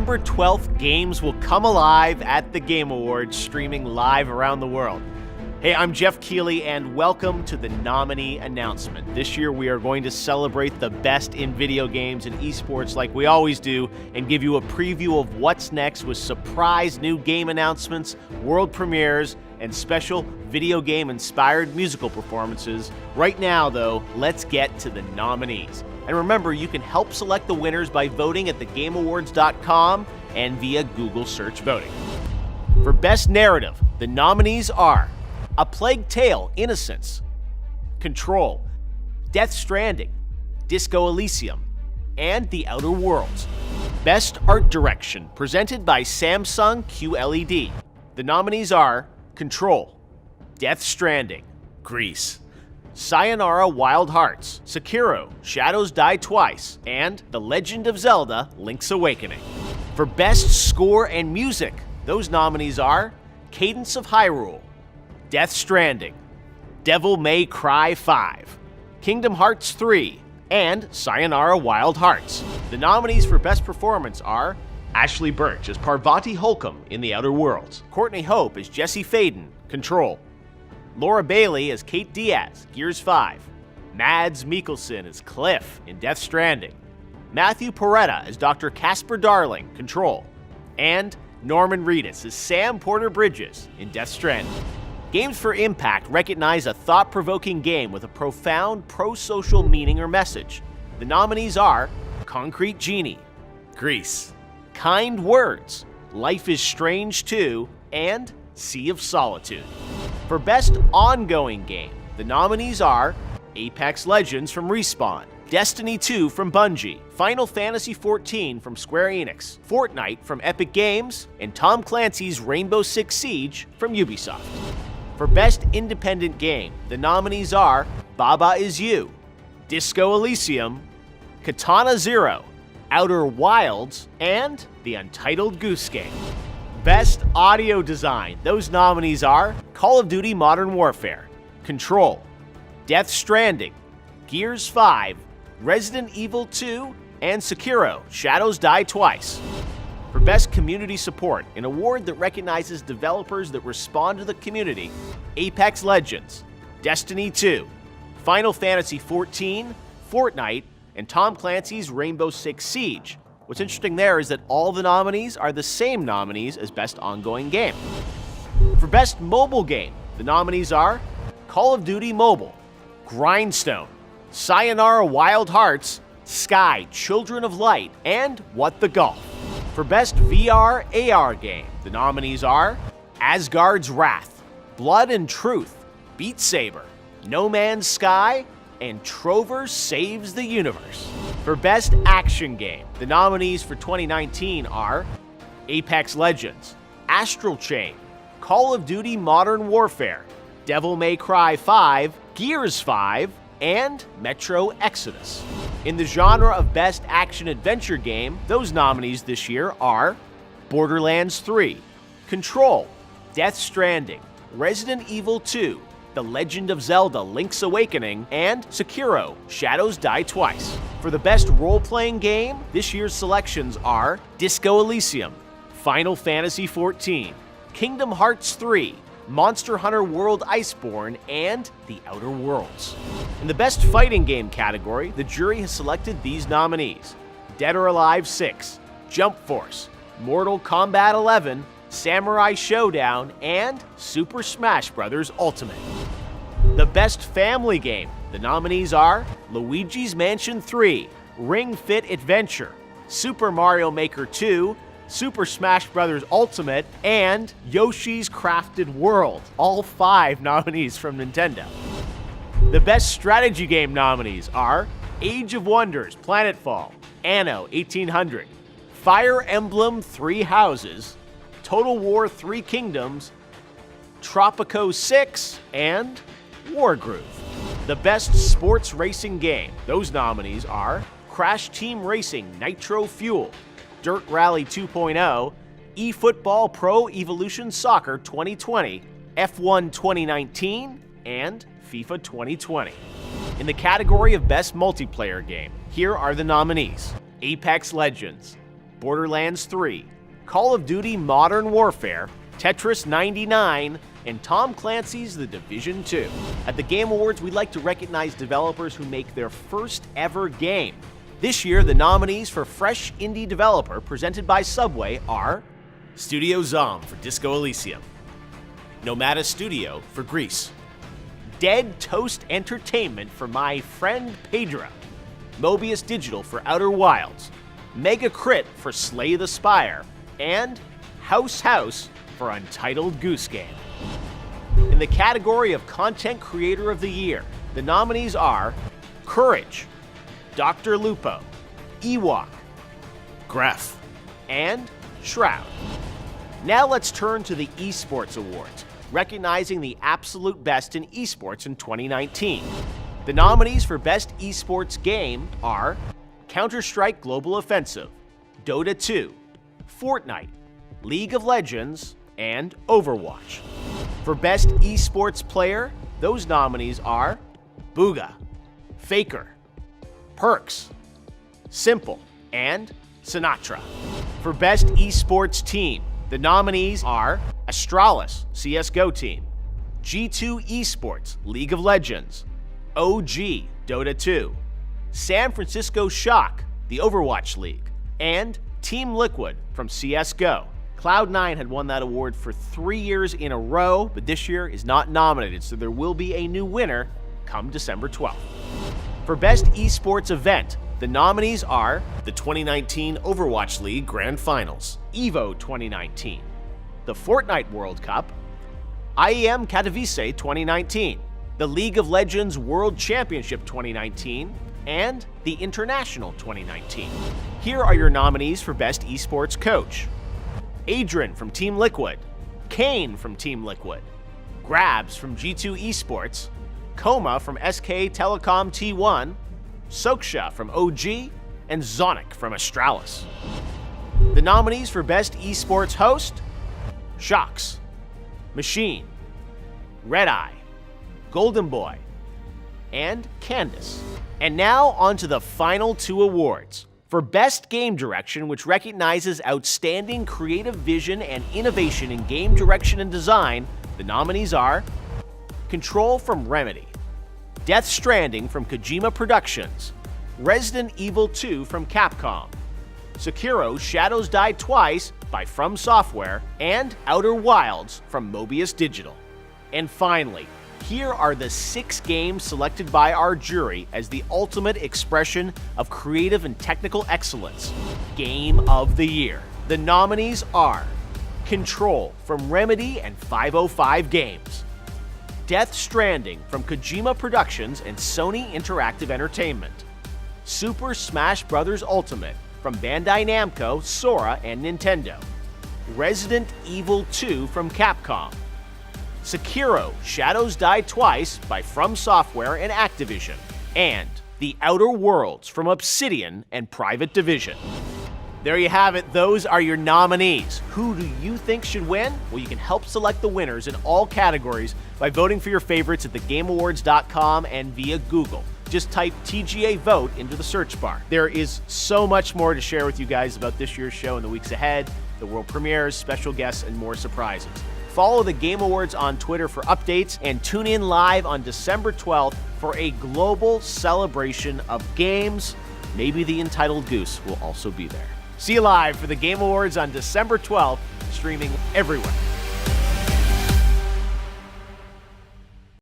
December 12th, games will come alive at the Game Awards, streaming live around the world. Hey, I'm Jeff Keighley, and welcome to the nominee announcement. This year, we are going to celebrate the best in video games and esports like we always do, and give you a preview of what's next with surprise new game announcements, world premieres, and special video game-inspired musical performances. Right now, though, let's get to the nominees. And remember, you can help select the winners by voting at thegameawards.com and via Google search voting. For Best Narrative, the nominees are A Plague Tale: Innocence, Control, Death Stranding, Disco Elysium, and The Outer Worlds. Best Art Direction, presented by Samsung QLED. The nominees are Control, Death Stranding, Gris, Sayonara: Wild Hearts, Sekiro: Shadows Die Twice, and The Legend of Zelda: Link's Awakening. For Best Score and Music, those nominees are Cadence of Hyrule, Death Stranding, Devil May Cry 5, Kingdom Hearts 3, and Sayonara: Wild Hearts. The nominees for Best Performance are Ashley Birch as Parvati Holcomb in The Outer Worlds, Courtney Hope as Jesse Faden, Control, Laura Bailey as Kate Diaz, Gears 5, Mads Mikkelsen as Cliff in Death Stranding, Matthew Porretta as Dr. Casper Darling, Control, and Norman Reedus as Sam Porter Bridges in Death Stranding. Games for Impact recognize a thought-provoking game with a profound pro-social meaning or message. The nominees are Concrete Genie, Gris, Kind Words, Life is Strange 2, and Sea of Solitude. For Best Ongoing Game, the nominees are Apex Legends from Respawn, Destiny 2 from Bungie, Final Fantasy XIV from Square Enix, Fortnite from Epic Games, and Tom Clancy's Rainbow Six Siege from Ubisoft. For Best Independent Game, the nominees are Baba Is You, Disco Elysium, Katana Zero, Outer Wilds, and The Untitled Goose Game. Best Audio Design, those nominees are Call of Duty Modern Warfare, Control, Death Stranding, Gears 5, Resident Evil 2, and Sekiro: Shadows Die Twice. For Best Community Support, an award that recognizes developers that respond to the community, Apex Legends, Destiny 2, Final Fantasy XIV, Fortnite, and Tom Clancy's Rainbow Six Siege. What's interesting there is that all the nominees are the same nominees as Best Ongoing Game. For Best Mobile Game, the nominees are Call of Duty Mobile, Grindstone, Sayonara: Wild Hearts, Sky: Children of Light, and What the Golf. For Best VR AR Game, the nominees are Asgard's Wrath, Blood and Truth, Beat Saber, No Man's Sky, and Trover Saves the Universe. For Best Action Game, the nominees for 2019 are Apex Legends, Astral Chain, Call of Duty Modern Warfare, Devil May Cry 5, Gears 5, and Metro Exodus. In the genre of Best Action-Adventure Game, those nominees this year are Borderlands 3, Control, Death Stranding, Resident Evil 2, The Legend of Zelda: Link's Awakening, and Sekiro: Shadows Die Twice. For the Best Role-Playing Game, this year's selections are Disco Elysium, Final Fantasy XIV, Kingdom Hearts 3, Monster Hunter World Iceborne, and The Outer Worlds. In the Best Fighting Game category, the jury has selected these nominees: Dead or Alive 6, Jump Force, Mortal Kombat 11, Samurai Showdown, and Super Smash Bros. Ultimate. The Best Family Game, the nominees are Luigi's Mansion 3, Ring Fit Adventure, Super Mario Maker 2, Super Smash Bros. Ultimate, and Yoshi's Crafted World, all 5 nominees from Nintendo. The Best Strategy Game nominees are Age of Wonders: Planetfall, Anno 1800, Fire Emblem 3 Houses, Total War 3 Kingdoms, Tropico 6, and Wargroove. The Best Sports Racing Game, those nominees are Crash Team Racing Nitro Fuel, Dirt Rally 2.0, eFootball Pro Evolution Soccer 2020, F1 2019, and FIFA 2020. In the category of Best Multiplayer Game, here are the nominees: Apex Legends, Borderlands 3, Call of Duty Modern Warfare, Tetris 99, and Tom Clancy's The Division 2. At the Game Awards, we'd like to recognize developers who make their first ever game. This year, the nominees for Fresh Indie Developer presented by Subway are Studio Zom for Disco Elysium, Nomada Studio for Gris, Dead Toast Entertainment for My Friend Pedro, Mobius Digital for Outer Wilds, Mega Crit for Slay the Spire, and House for Untitled Goose Game. In the category of Content Creator of the Year, the nominees are Courage, Dr. Lupo, Ewok, Gref, and Shroud. Now let's turn to the Esports Awards, recognizing the absolute best in esports in 2019. The nominees for Best Esports Game are Counter-Strike Global Offensive, Dota 2, Fortnite, League of Legends, and Overwatch. For Best Esports Player, those nominees are Booga, Faker, Perks, Simple, and Sinatra. For Best Esports Team, the nominees are Astralis, CSGO Team, G2 Esports, League of Legends, OG, Dota 2, San Francisco Shock, the Overwatch League, and Team Liquid from CSGO. Cloud9 had won that award for 3 years in a row, but this year is not nominated, so there will be a new winner come December 12th. For Best Esports Event, the nominees are the 2019 Overwatch League Grand Finals, EVO 2019, the Fortnite World Cup, IEM Katowice 2019, the League of Legends World Championship 2019, and the International 2019. Here are your nominees for Best Esports Coach: Adrian from Team Liquid, Kane from Team Liquid, Grabs from G2 Esports, Koma from SK Telecom T1, Soksha from OG, and Zonic from Astralis. The nominees for Best Esports Host: Shocks, Machine, Red Eye, Golden Boy, and Candace. And now on to the final 2 awards. For Best Game Direction, which recognizes outstanding creative vision and innovation in game direction and design, the nominees are Control from Remedy, Death Stranding from Kojima Productions, Resident Evil 2 from Capcom, Sekiro Shadows Die Twice by From Software, and Outer Wilds from Mobius Digital. And finally, here are the 6 games selected by our jury as the ultimate expression of creative and technical excellence. Game of the Year. The nominees are Control from Remedy and 505 Games, Death Stranding from Kojima Productions and Sony Interactive Entertainment, Super Smash Bros. Ultimate from Bandai Namco, Sora, and Nintendo, Resident Evil 2 from Capcom, Sekiro Shadows Die Twice by From Software and Activision, and The Outer Worlds from Obsidian and Private Division. There you have it. Those are your nominees. Who do you think should win? Well, you can help select the winners in all categories by voting for your favorites at thegameawards.com and via Google. Just type TGA Vote into the search bar. There is so much more to share with you guys about this year's show in the weeks ahead, the world premieres, special guests, and more surprises. Follow the Game Awards on Twitter for updates and tune in live on December 12th for a global celebration of games. Maybe the Entitled Goose will also be there. See you live for the Game Awards on December 12th, streaming everywhere.